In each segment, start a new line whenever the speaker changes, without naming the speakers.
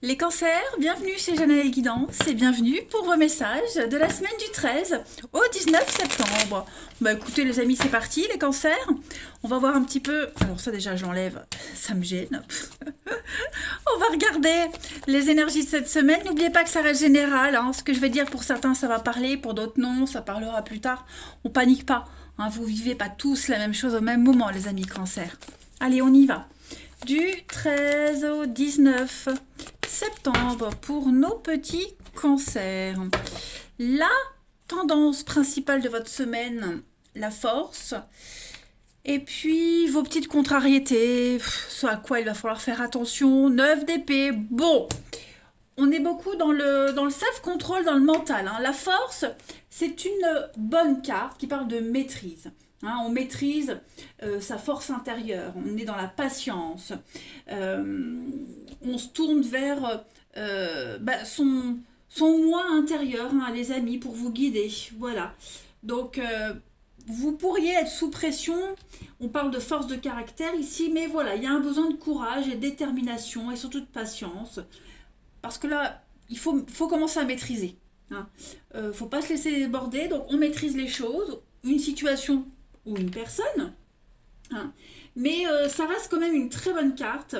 Les cancers, bienvenue chez Jeanne Guidance et bienvenue pour vos messages de la semaine du 13 au 19 septembre. Bah écoutez les amis, c'est parti les cancers. On va voir un petit peu, alors ça déjà j'enlève, ça me gêne. On va regarder les énergies de cette semaine. N'oubliez pas que ça reste général, hein. Ce que je vais dire pour certains ça va parler, pour d'autres non, ça parlera plus tard. On panique pas, hein. Vous vivez pas tous la même chose au même moment les amis cancers. Allez on y va. Du 13 au 19 septembre pour nos petits cancers. La tendance principale de votre semaine, la force. Et puis vos petites contrariétés, ce à quoi il va falloir faire attention. 9 d'épée. Bon, on est beaucoup dans le self-control, dans le mental, hein. La force, c'est une bonne carte qui parle de maîtrise. Hein, on maîtrise sa force intérieure, on est dans la patience, on se tourne vers son moi intérieur, hein, les amis, pour vous guider. Voilà. Donc, vous pourriez être sous pression, on parle de force de caractère ici, mais voilà, il y a un besoin de courage et de détermination et surtout de patience. Parce que là, il faut commencer à maîtriser. Hein. Faut pas se laisser déborder, donc on maîtrise les choses, une situation ou une personne. Hein. Mais ça reste quand même une très bonne carte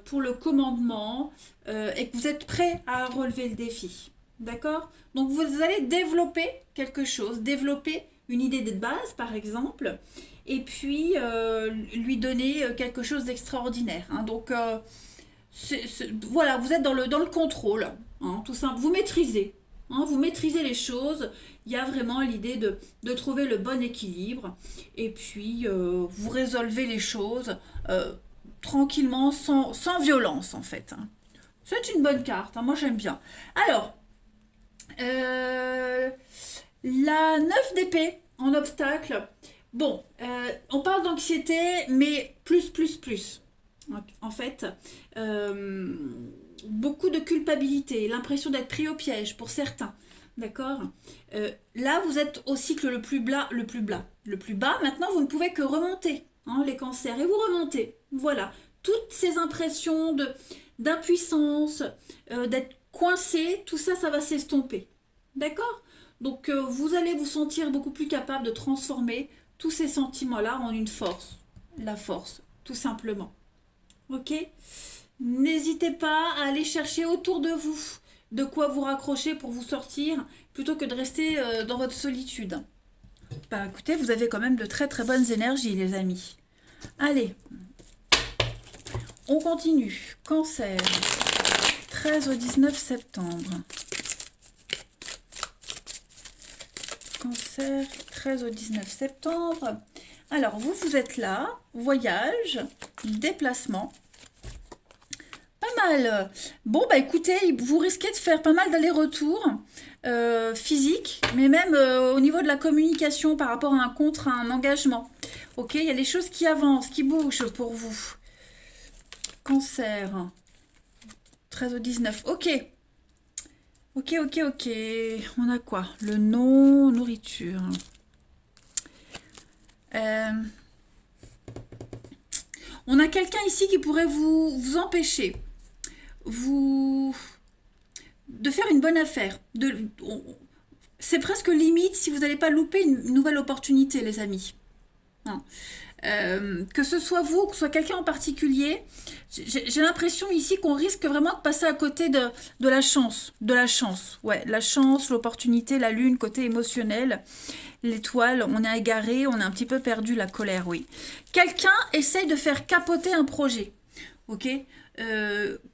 pour le commandement et que vous êtes prêt à relever le défi. D'accord. Donc vous allez développer quelque chose, développer une idée de base par exemple, et puis lui donner quelque chose d'extraordinaire. Hein. Donc voilà, vous êtes dans le contrôle, hein, tout simple. Vous maîtrisez. Hein, vous maîtrisez les choses. Il y a vraiment l'idée de trouver le bon équilibre. Et puis, vous résolvez les choses tranquillement, sans violence, en fait. Hein. C'est une bonne carte. Hein, moi, j'aime bien. Alors, euh, la 9 d'épée en obstacle. Bon, on parle d'anxiété, mais plus. En fait, euh, beaucoup de culpabilité, l'impression d'être pris au piège pour certains. D'accord. Là, vous êtes au cycle le plus bas. Maintenant, vous ne pouvez que remonter, hein, les cancers, et vous remontez. Voilà. Toutes ces impressions d'impuissance, d'être coincé, tout ça, ça va s'estomper. D'accord. Donc, vous allez vous sentir beaucoup plus capable de transformer tous ces sentiments-là en une force. La force, tout simplement. Ok. N'hésitez pas à aller chercher autour de vous de quoi vous raccrocher pour vous sortir plutôt que de rester dans votre solitude. Bah écoutez, vous avez quand même de très très bonnes énergies les amis. Allez, on continue. Cancer, 13 au 19 septembre. Cancer, 13 au 19 septembre. Alors vous êtes là, voyage, déplacement. Pas mal. Bon, bah écoutez, vous risquez de faire pas mal d'allers-retours physiques, mais même au niveau de la communication par rapport à un contrat, un engagement. Ok, il y a des choses qui avancent, qui bougent pour vous. Cancer, 13 au 19. Ok. Ok. On a quoi? Le non, nourriture. Euh, on a quelqu'un ici qui pourrait vous empêcher vous de faire une bonne affaire. C'est presque limite si vous n'allez pas louper une nouvelle opportunité, les amis. Hein. Que ce soit vous, que ce soit quelqu'un en particulier, j'ai l'impression ici qu'on risque vraiment de passer à côté de la chance. De la chance, ouais. La chance, l'opportunité, la lune, côté émotionnel, l'étoile, on est égaré, on est un petit peu perdu, la colère, oui. Quelqu'un essaye de faire capoter un projet, ok.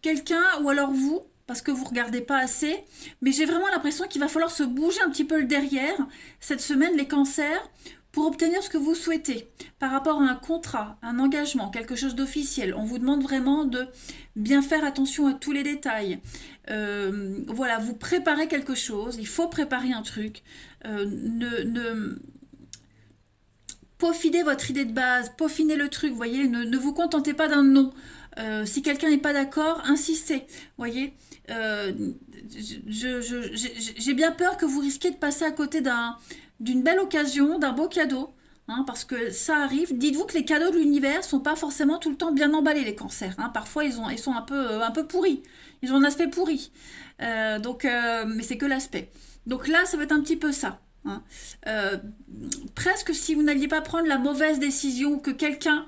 Quelqu'un, ou alors vous, parce que vous regardez pas assez, mais j'ai vraiment l'impression qu'il va falloir se bouger un petit peu le derrière cette semaine, les cancers, pour obtenir ce que vous souhaitez par rapport à un contrat, un engagement, quelque chose d'officiel. On vous demande vraiment de bien faire attention à tous les détails. Voilà, vous préparez quelque chose, il faut préparer un truc. Peaufinez votre idée de base, peaufinez le truc, voyez, ne vous contentez pas d'un non. Si quelqu'un n'est pas d'accord, insistez, voyez. J'ai bien peur que vous risquiez de passer à côté d'une belle occasion, d'un beau cadeau, hein, parce que ça arrive. Dites-vous que les cadeaux de l'univers sont pas forcément tout le temps bien emballés, les cancers, hein. Parfois, ils sont un peu pourris. Ils ont un aspect pourri. Mais c'est que l'aspect. Donc là, ça va être un petit peu ça, hein. Euh, Presque si vous n'alliez pas prendre la mauvaise décision, que quelqu'un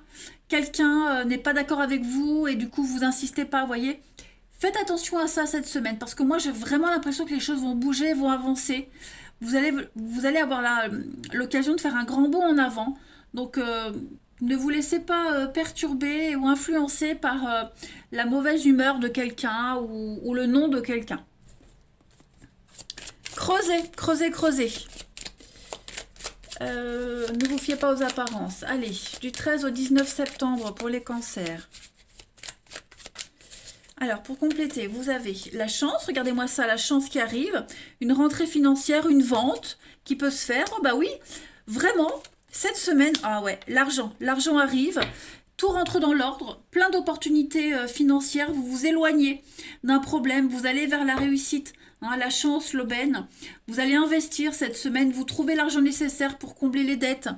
n'est pas d'accord avec vous et du coup vous insistez pas, voyez. Faites attention à ça cette semaine parce que moi j'ai vraiment l'impression que les choses vont bouger, vont avancer. Vous allez avoir l'occasion de faire un grand bond en avant. Donc ne vous laissez pas perturber ou influencer par la mauvaise humeur de quelqu'un ou le nom de quelqu'un. Creusez, creusez, creusez. Ne vous fiez pas aux apparences. Allez, du 13 au 19 septembre pour les cancers. Alors, pour compléter, vous avez la chance, regardez-moi ça, la chance qui arrive, une rentrée financière, une vente qui peut se faire. Oh bah oui, vraiment, cette semaine, ah ouais, l'argent arrive, tout rentre dans l'ordre, plein d'opportunités financières, vous vous éloignez d'un problème, vous allez vers la réussite, hein, la chance, l'aubaine. Vous allez investir cette semaine, vous trouvez l'argent nécessaire pour combler les dettes.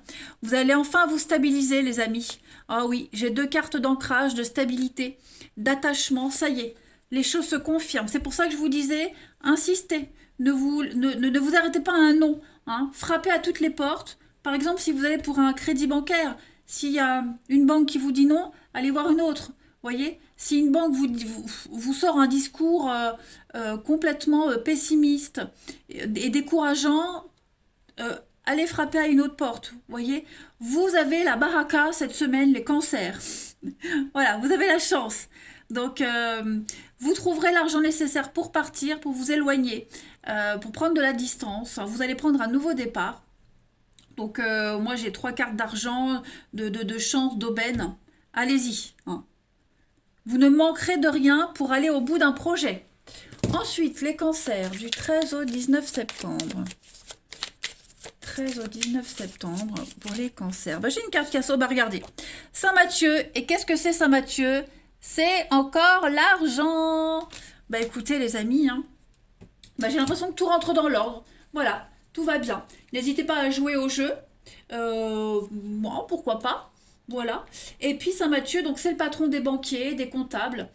Vous allez enfin vous stabiliser, les amis. Ah oui, j'ai 2 cartes d'ancrage, de stabilité, d'attachement, ça y est, les choses se confirment. C'est pour ça que je vous disais, insistez, ne vous arrêtez pas à un non, hein. Frappez à toutes les portes. Par exemple, si vous allez pour un crédit bancaire, s'il y a une banque qui vous dit non, allez voir une autre. Voyez, si une banque vous sort un discours complètement pessimiste et décourageant, allez frapper à une autre porte. Voyez, vous avez la baraka cette semaine, les cancers. Voilà, vous avez la chance. Donc, vous trouverez l'argent nécessaire pour partir, pour vous éloigner, pour prendre de la distance. Vous allez prendre un nouveau départ. Donc, moi, j'ai 3 cartes d'argent, de chance, d'aubaine. Allez-y, hein. Vous ne manquerez de rien pour aller au bout d'un projet. Ensuite, les cancers, du 13 au 19 septembre. 13 au 19 septembre pour les cancers. Bah, j'ai une carte Casso, bah regardez. Saint-Mathieu, et qu'est-ce que c'est Saint-Mathieu? C'est encore l'argent. Bah écoutez les amis, hein, bah, j'ai l'impression que tout rentre dans l'ordre. Voilà, tout va bien. N'hésitez pas à jouer au jeu. Bon, pourquoi pas. Voilà. Et puis Saint-Mathieu, donc c'est le patron des banquiers, des comptables.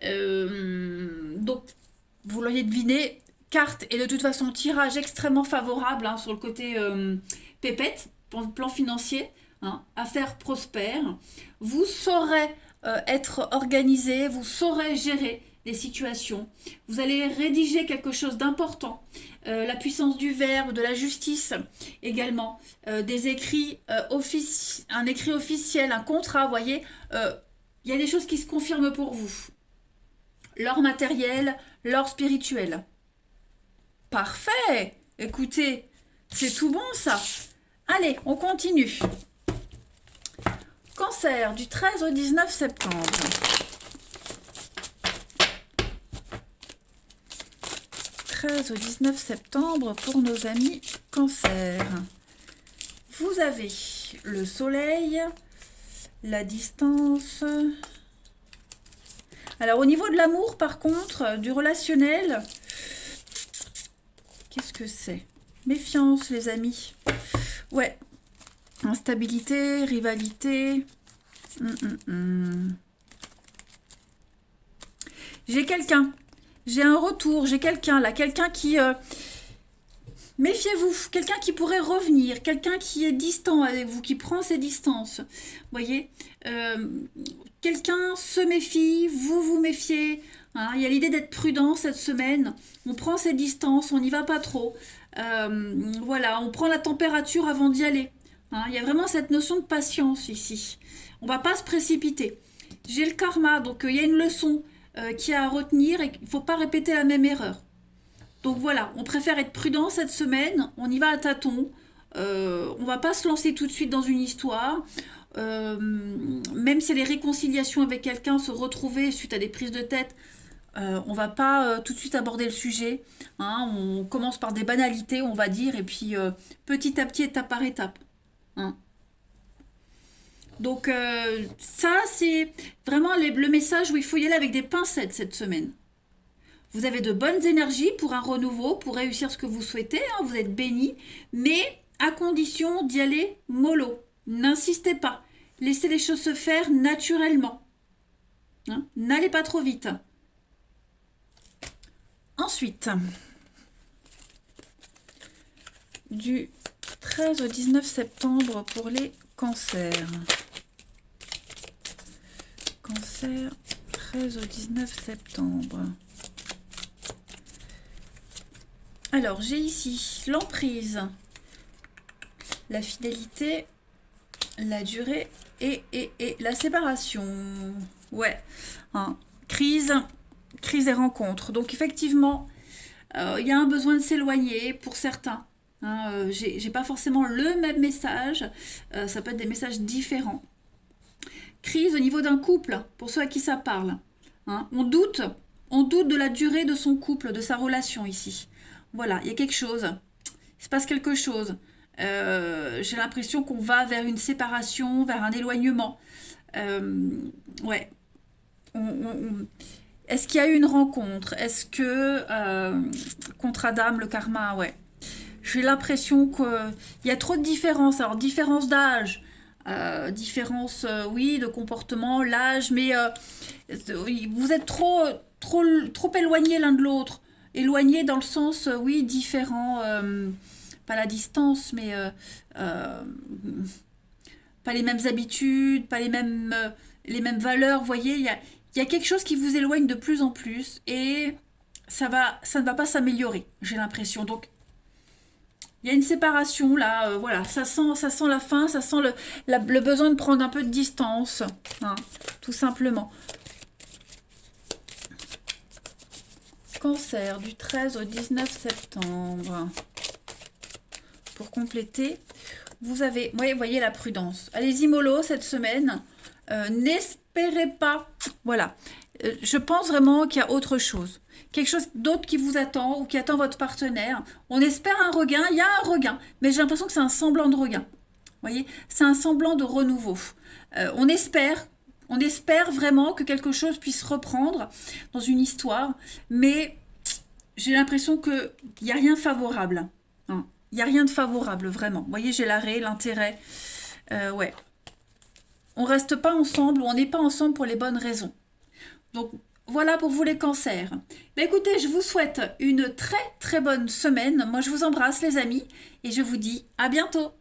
Donc, vous l'auriez deviné, carte et de toute façon tirage extrêmement favorable, hein, sur le côté pépette, pour le plan financier, hein, affaires prospères. Vous saurez être organisé, vous saurez gérer les situations. Vous allez rédiger quelque chose d'important. La puissance du verbe, de la justice également. Des écrits, un écrit officiel, un contrat, vous voyez. Il y a des choses qui se confirment pour vous. L'or matériel, l'or spirituel. Parfait. Écoutez, c'est tout bon ça. Allez, on continue. Cancer, du 13 au 19 septembre. 13 au 19 septembre pour nos amis Cancer. Vous avez le soleil, la distance. Alors au niveau de l'amour, par contre, du relationnel, qu'est-ce que c'est? Méfiance, les amis. Ouais. Instabilité, rivalité. J'ai quelqu'un. J'ai un retour. J'ai quelqu'un là. Quelqu'un qui... Méfiez-vous. Quelqu'un qui pourrait revenir. Quelqu'un qui est distant avec vous, qui prend ses distances. Vous voyez, quelqu'un se méfie, vous vous méfiez. Hein, il y a l'idée d'être prudent cette semaine. On prend ses distances, on n'y va pas trop. Voilà, on prend la température avant d'y aller. Hein, il y a vraiment cette notion de patience ici. On ne va pas se précipiter. J'ai le karma, donc il y a une leçon qui a à retenir et il ne faut pas répéter la même erreur. Donc voilà, on préfère être prudent cette semaine, on y va à tâtons. On ne va pas se lancer tout de suite dans une histoire. Même si les réconciliations avec quelqu'un, se retrouver suite à des prises de tête, on va pas tout de suite aborder le sujet. Hein, on commence par des banalités, on va dire, et puis petit à petit, étape par étape. Hein. Donc ça, c'est vraiment le message où il faut y aller avec des pincettes cette semaine. Vous avez de bonnes énergies pour un renouveau, pour réussir ce que vous souhaitez. Hein, vous êtes béni, mais à condition d'y aller mollo. N'insistez pas. Laissez les choses se faire naturellement. Hein, n'allez pas trop vite. Ensuite, du 13 au 19 septembre pour les cancers. Cancer, 13 au 19 septembre. Alors, j'ai ici l'emprise, la fidélité, la durée et la séparation. Ouais, hein. Crise et rencontre. Donc, effectivement, il y a un besoin de s'éloigner pour certains. Hein, j'ai pas forcément le même message. Ça peut être des messages différents. Crise au niveau d'un couple, pour ceux à qui ça parle. Hein, on doute de la durée de son couple, de sa relation ici. Voilà, il y a quelque chose. Il se passe quelque chose. J'ai l'impression qu'on va vers une séparation, vers un éloignement. Ouais. Est-ce qu'il y a eu une rencontre? Est-ce que contre Adam, le karma, ouais. J'ai l'impression qu'il y a trop de différences. Alors, différence d'âge, différence, oui, de comportement, l'âge, mais vous êtes trop éloignés l'un de l'autre. Éloignés dans le sens, oui, différent, pas la distance, mais pas les mêmes habitudes, pas les mêmes valeurs. Vous voyez, il y a quelque chose qui vous éloigne de plus en plus et ça ne va pas s'améliorer, j'ai l'impression. Donc, il y a une séparation là, voilà, ça sent la fin, ça sent le besoin de prendre un peu de distance, hein, tout simplement. Cancer, du 13 au 19 septembre. Pour compléter, vous avez, voyez la prudence. Allez-y mollo cette semaine. N'espérez pas, voilà. Je pense vraiment qu'il y a autre chose. Quelque chose d'autre qui vous attend ou qui attend votre partenaire. On espère un regain, il y a un regain. Mais j'ai l'impression que c'est un semblant de regain. Vous voyez, c'est un semblant de renouveau. On espère vraiment que quelque chose puisse reprendre dans une histoire, mais j'ai l'impression qu'il n'y a rien de favorable. Hein. Il n'y a rien de favorable, vraiment. Vous voyez, j'ai l'arrêt, l'intérêt. Ouais. On ne reste pas ensemble ou on n'est pas ensemble pour les bonnes raisons. Donc, voilà pour vous les cancers. Ben écoutez, je vous souhaite une très très bonne semaine. Moi, je vous embrasse les amis et je vous dis à bientôt.